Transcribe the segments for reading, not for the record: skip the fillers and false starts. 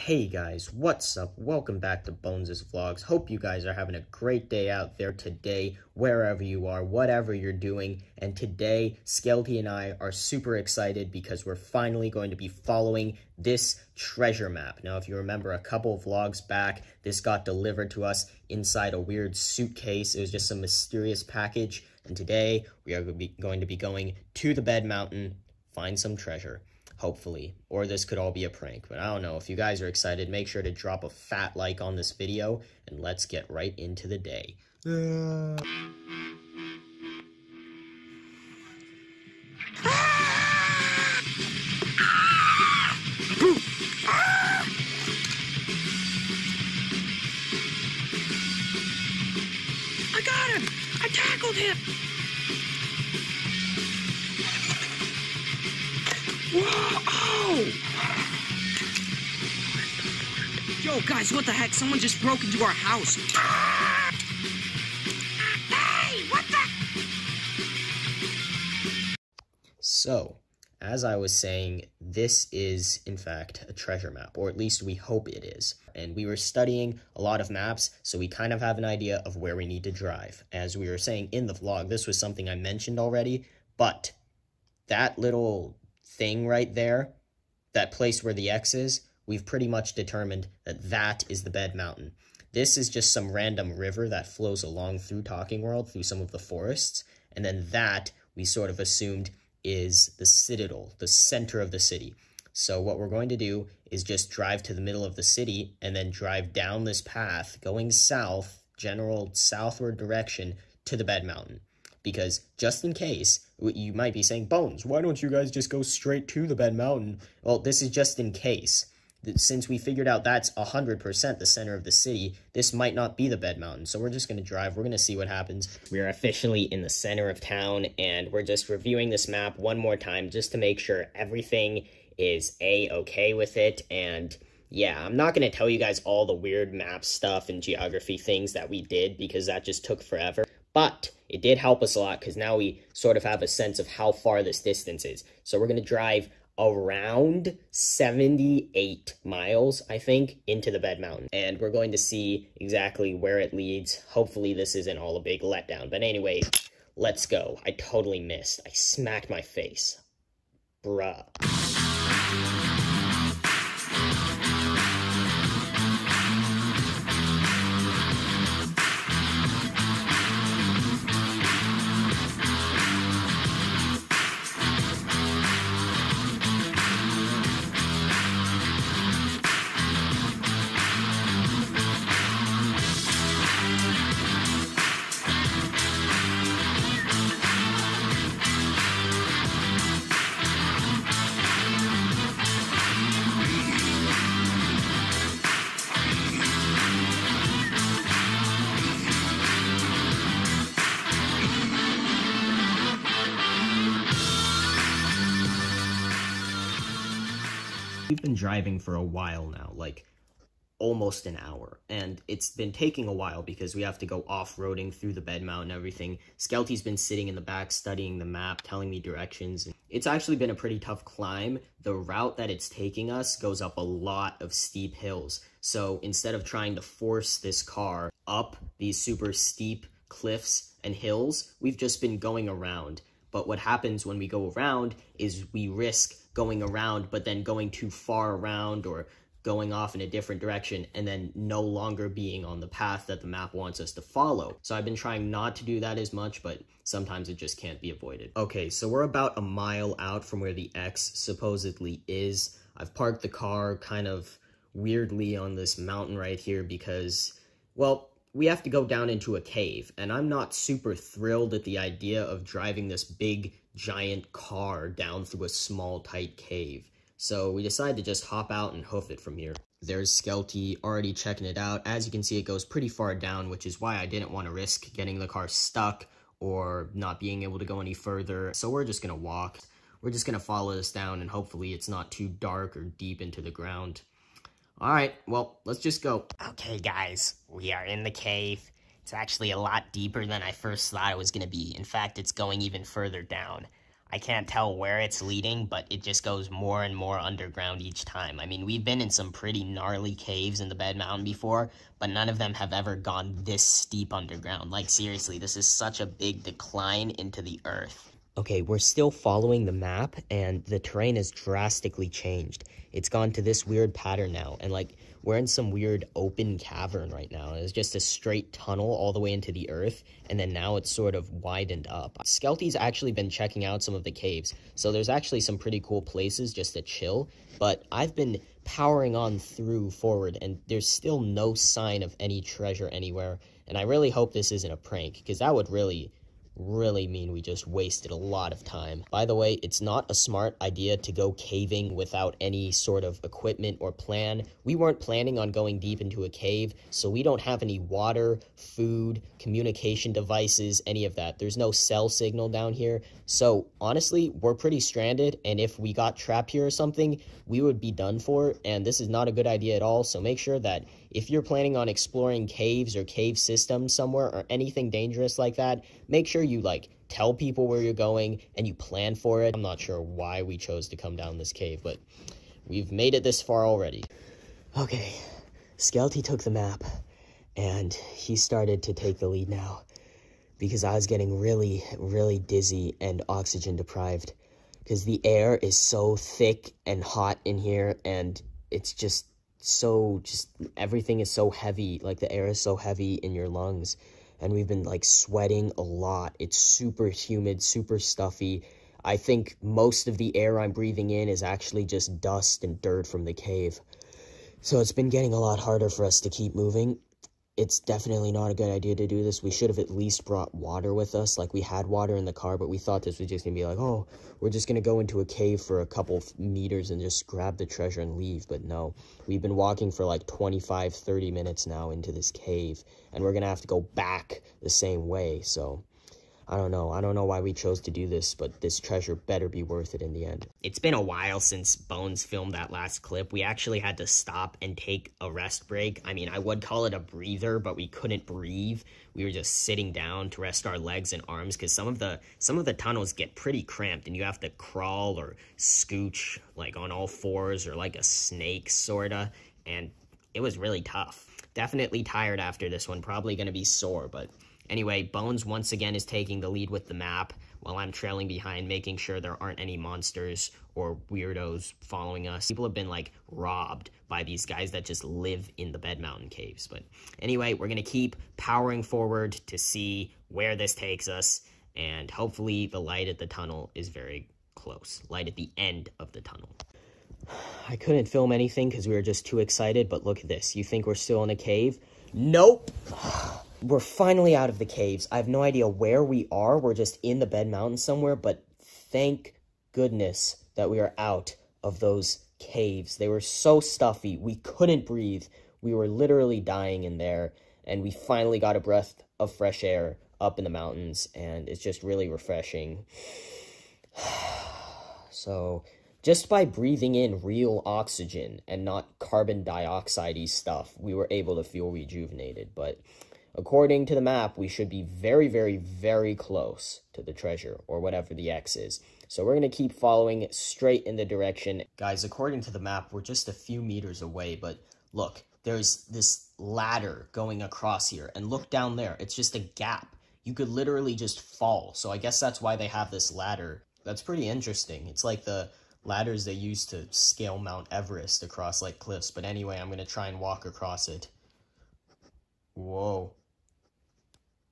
Hey guys, what's up? Welcome back to Bones' Vlogs. Hope you guys are having a great day out there today, wherever you are, whatever you're doing. And today, Skelty and I are super excited because we're finally going to be following this treasure map. Now, if you remember a couple of vlogs back, this got delivered to us inside a weird suitcase. It was just some mysterious package. And today, we are going to be going to the Bed Mountain, find some treasure. Hopefully, or this could all be a prank, but I don't know. If you guys are excited, make sure to drop a fat like on this video, and let's get right into the day. I got him! I tackled him! Whoa! Oh! Yo, guys, what the heck? Someone just broke into our house. Hey, what the? So, as I was saying, this is, in fact, a treasure map, or at least we hope it is. And we were studying a lot of maps, so we kind of have an idea of where we need to drive. As we were saying in the vlog, this was something I mentioned already, but that little thing right there, that place where the X is, we've pretty much determined that that is the Bed Mountain. This is just some random river that flows along through Talkingworld, through some of the forests, and then that we sort of assumed is the Citadel, the center of the city. So what we're going to do is just drive to the middle of the city and then drive down this path going south, general southward direction to the Bed Mountain. Because just in case, you might be saying, Bones, why don't you guys just go straight to the Bed Mountain? Well, this is just in case. Since we figured out that's 100% the center of the city, this might not be the Bed Mountain. So we're just going to drive. We're going to see what happens. We're officially in the center of town, and we're just reviewing this map one more time just to make sure everything is A-okay with it. And yeah, I'm not going to tell you guys all the weird map stuff and geography things that we did because that just took forever. But it did help us a lot because now we sort of have a sense of how far this distance is. So we're going to drive around 78 miles, I think, into the Bed Mountain. And we're going to see exactly where it leads. Hopefully this isn't all a big letdown. But anyway, let's go. I totally missed. I smacked my face. Bruh. We've been driving for a while now, like almost an hour, and it's been taking a while because we have to go off-roading through the Bed Mountain and everything. Skelty's been sitting in the back studying the map, telling me directions. It's actually been a pretty tough climb. The route that it's taking us goes up a lot of steep hills, so instead of trying to force this car up these super steep cliffs and hills, we've just been going around. But what happens when we go around is we risk going around, but then going too far around or going off in a different direction and then no longer being on the path that the map wants us to follow. So I've been trying not to do that as much, but sometimes it just can't be avoided. Okay, so we're about a mile out from where the X supposedly is. I've parked the car kind of weirdly on this mountain right here because, well, we have to go down into a cave, and I'm not super thrilled at the idea of driving this big, giant car down through a small, tight cave. So we decided to just hop out and hoof it from here. There's Skelty already checking it out. As you can see, it goes pretty far down, which is why I didn't want to risk getting the car stuck or not being able to go any further. So we're just going to walk. We're just going to follow this down, and hopefully it's not too dark or deep into the ground. All right, well, let's just go. Okay, guys, we are in the cave. It's actually a lot deeper than I first thought it was going to be. In fact, it's going even further down. I can't tell where it's leading, but it just goes more and more underground each time. I mean, we've been in some pretty gnarly caves in the Bed Mountain before, but none of them have ever gone this steep underground. Like, seriously, this is such a big decline into the earth. Okay, we're still following the map, and the terrain has drastically changed. It's gone to this weird pattern now, and like, we're in some weird open cavern right now. It's just a straight tunnel all the way into the earth, and then now it's sort of widened up. Skelty's actually been checking out some of the caves, so there's actually some pretty cool places just to chill, but I've been powering on through forward, and there's still no sign of any treasure anywhere, and I really hope this isn't a prank, because that would really mean we just wasted a lot of time. By the way, it's not a smart idea to go caving without any sort of equipment or plan. We weren't planning on going deep into a cave, so we don't have any water, food, communication devices, any of that. There's no cell signal down here. So honestly, we're pretty stranded, and if we got trapped here or something, we would be done for, and this is not a good idea at all. So make sure that if you're planning on exploring caves or cave systems somewhere or anything dangerous like that, make sure you like tell people where you're going and you plan for it. I'm not sure why we chose to come down this cave, but we've made it this far already. Okay, Skelty took the map and he started to take the lead now because I was getting really dizzy and oxygen deprived because the air is so thick and hot in here, and it's just everything is so heavy. Like, the air is so heavy in your lungs, and we've been like sweating a lot. It's super humid, super stuffy. I think most of the air I'm breathing in is actually just dust and dirt from the cave. So it's been getting a lot harder for us to keep moving. It's definitely not a good idea to do this. We should have at least brought water with us. Like, we had water in the car, but we thought this was just gonna be like, oh, we're just gonna go into a cave for a couple meters and just grab the treasure and leave. But no, we've been walking for like 25-30 minutes now into this cave, and we're gonna have to go back the same way. So I don't know why we chose to do this, but this treasure better be worth it in the end. It's been a while since Bones filmed that last clip. We actually had to stop and take a rest break. I mean, I would call it a breather, but we couldn't breathe. We were just sitting down to rest our legs and arms because some of the tunnels get pretty cramped and you have to crawl or scooch like on all fours or like a snake sorta, and it was really tough. Definitely tired after this one, probably gonna be sore, but anyway, Bones once again is taking the lead with the map, while I'm trailing behind, making sure there aren't any monsters or weirdos following us. People have been, like, robbed by these guys that just live in the Bed Mountain caves. But anyway, we're gonna keep powering forward to see where this takes us, and hopefully the light at the tunnel is very close. Light at the end of the tunnel. I couldn't film anything because we were just too excited, but look at this. You think we're still in a cave? Nope! We're finally out of the caves. I have no idea where we are. We're just in the Bed Mountain somewhere, but thank goodness that we are out of those caves. They were so stuffy. We couldn't breathe. We were literally dying in there, and we finally got a breath of fresh air up in the mountains, and it's just really refreshing. So, just by breathing in real oxygen and not carbon dioxide-y stuff, we were able to feel rejuvenated, but according to the map, we should be very close to the treasure, or whatever the X is. So we're going to keep following straight in the direction. Guys, according to the map, we're just a few meters away, but look, there's this ladder going across here, and look down there, it's just a gap. You could literally just fall, so I guess that's why they have this ladder. That's pretty interesting. It's like the ladders they use to scale Mount Everest across, like, cliffs, but anyway, I'm going to try and walk across it. Whoa.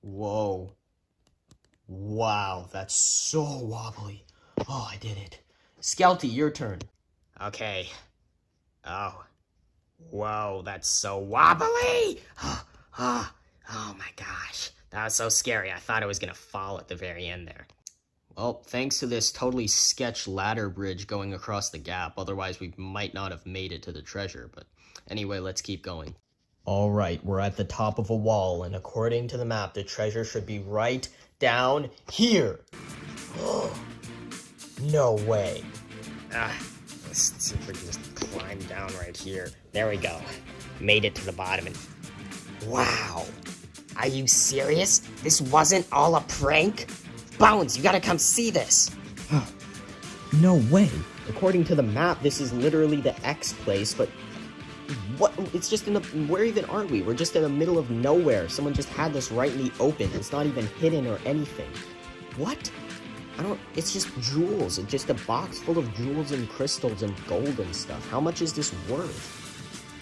Whoa. Wow, that's so wobbly. Oh, I did it. Skelty, your turn. Okay. Oh. Whoa, that's so wobbly! Oh my gosh. That was so scary. I thought I was gonna fall at the very end there. Well, thanks to this totally sketch ladder bridge going across the gap, otherwise we might not have made it to the treasure, but anyway, let's keep going. Alright, we're at the top of a wall, and according to the map, the treasure should be right down here. No way. Let's see if we can just climb down right here. There we go. Made it to the bottom, and wow. Are you serious? This wasn't all a prank? Bones, you gotta come see this. No way. According to the map, this is literally the X place, but what? It's just in the... Where even are we? We're just in the middle of nowhere. Someone just had this right in the open. It's not even hidden or anything. What? I don't... It's just jewels. It's just a box full of jewels and crystals and gold and stuff. How much is this worth?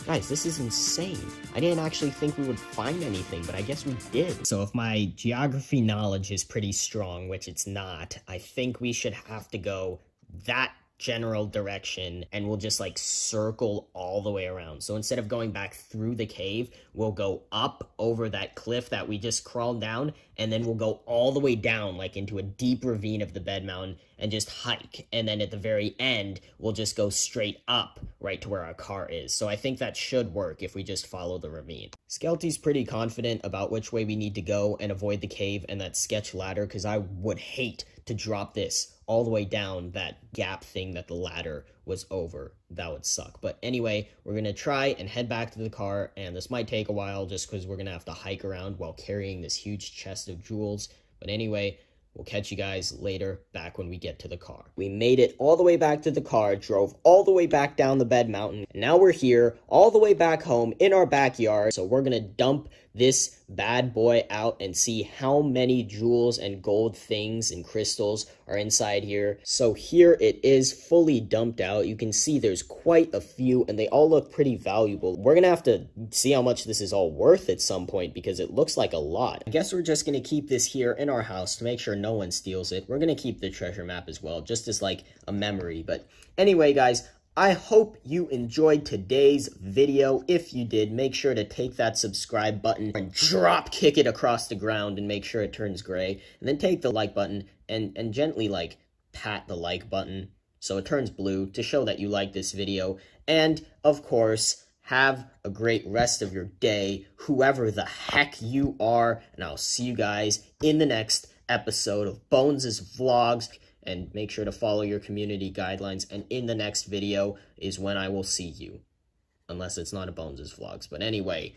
Guys, this is insane. I didn't actually think we would find anything, but I guess we did. So if my geography knowledge is pretty strong, which it's not, I think we should have to go that general direction, and we'll just like circle all the way around. So instead of going back through the cave, we'll go up over that cliff that we just crawled down, and then we'll go all the way down like into a deep ravine of the bed mountain and just hike. And then at the very end, we'll just go straight up right to where our car is. So I think that should work if we just follow the ravine. Skelty's pretty confident about which way we need to go and avoid the cave and that sketch ladder, because I would hate to drop this all the way down that gap thing that the ladder was over. That would suck. But anyway, we're going to try and head back to the car, and this might take a while just because we're going to have to hike around while carrying this huge chest of jewels. But anyway, we'll catch you guys later, back when we get to the car. We made it all the way back to the car, drove all the way back down the bed mountain, and now we're here, all the way back home in our backyard. So we're gonna dump this bad boy out and see how many jewels and gold things and crystals are inside here. So here it is, fully dumped out. You can see there's quite a few, and they all look pretty valuable. We're gonna have to see how much this is all worth at some point, because it looks like a lot. I guess we're just gonna keep this here in our house to make sure no one steals it. We're gonna keep the treasure map as well, just as like a memory. But anyway, guys, I hope you enjoyed today's video. If you did, make sure to take that subscribe button and drop kick it across the ground and make sure it turns gray. And then take the like button and gently like pat the like button so it turns blue to show that you like this video. And of course, have a great rest of your day, whoever the heck you are. And I'll see you guys in the next episode of Bones' Vlogs. And make sure to follow your community guidelines. And in the next video is when I will see you. Unless it's not a Bones' Vlogs. But anyway.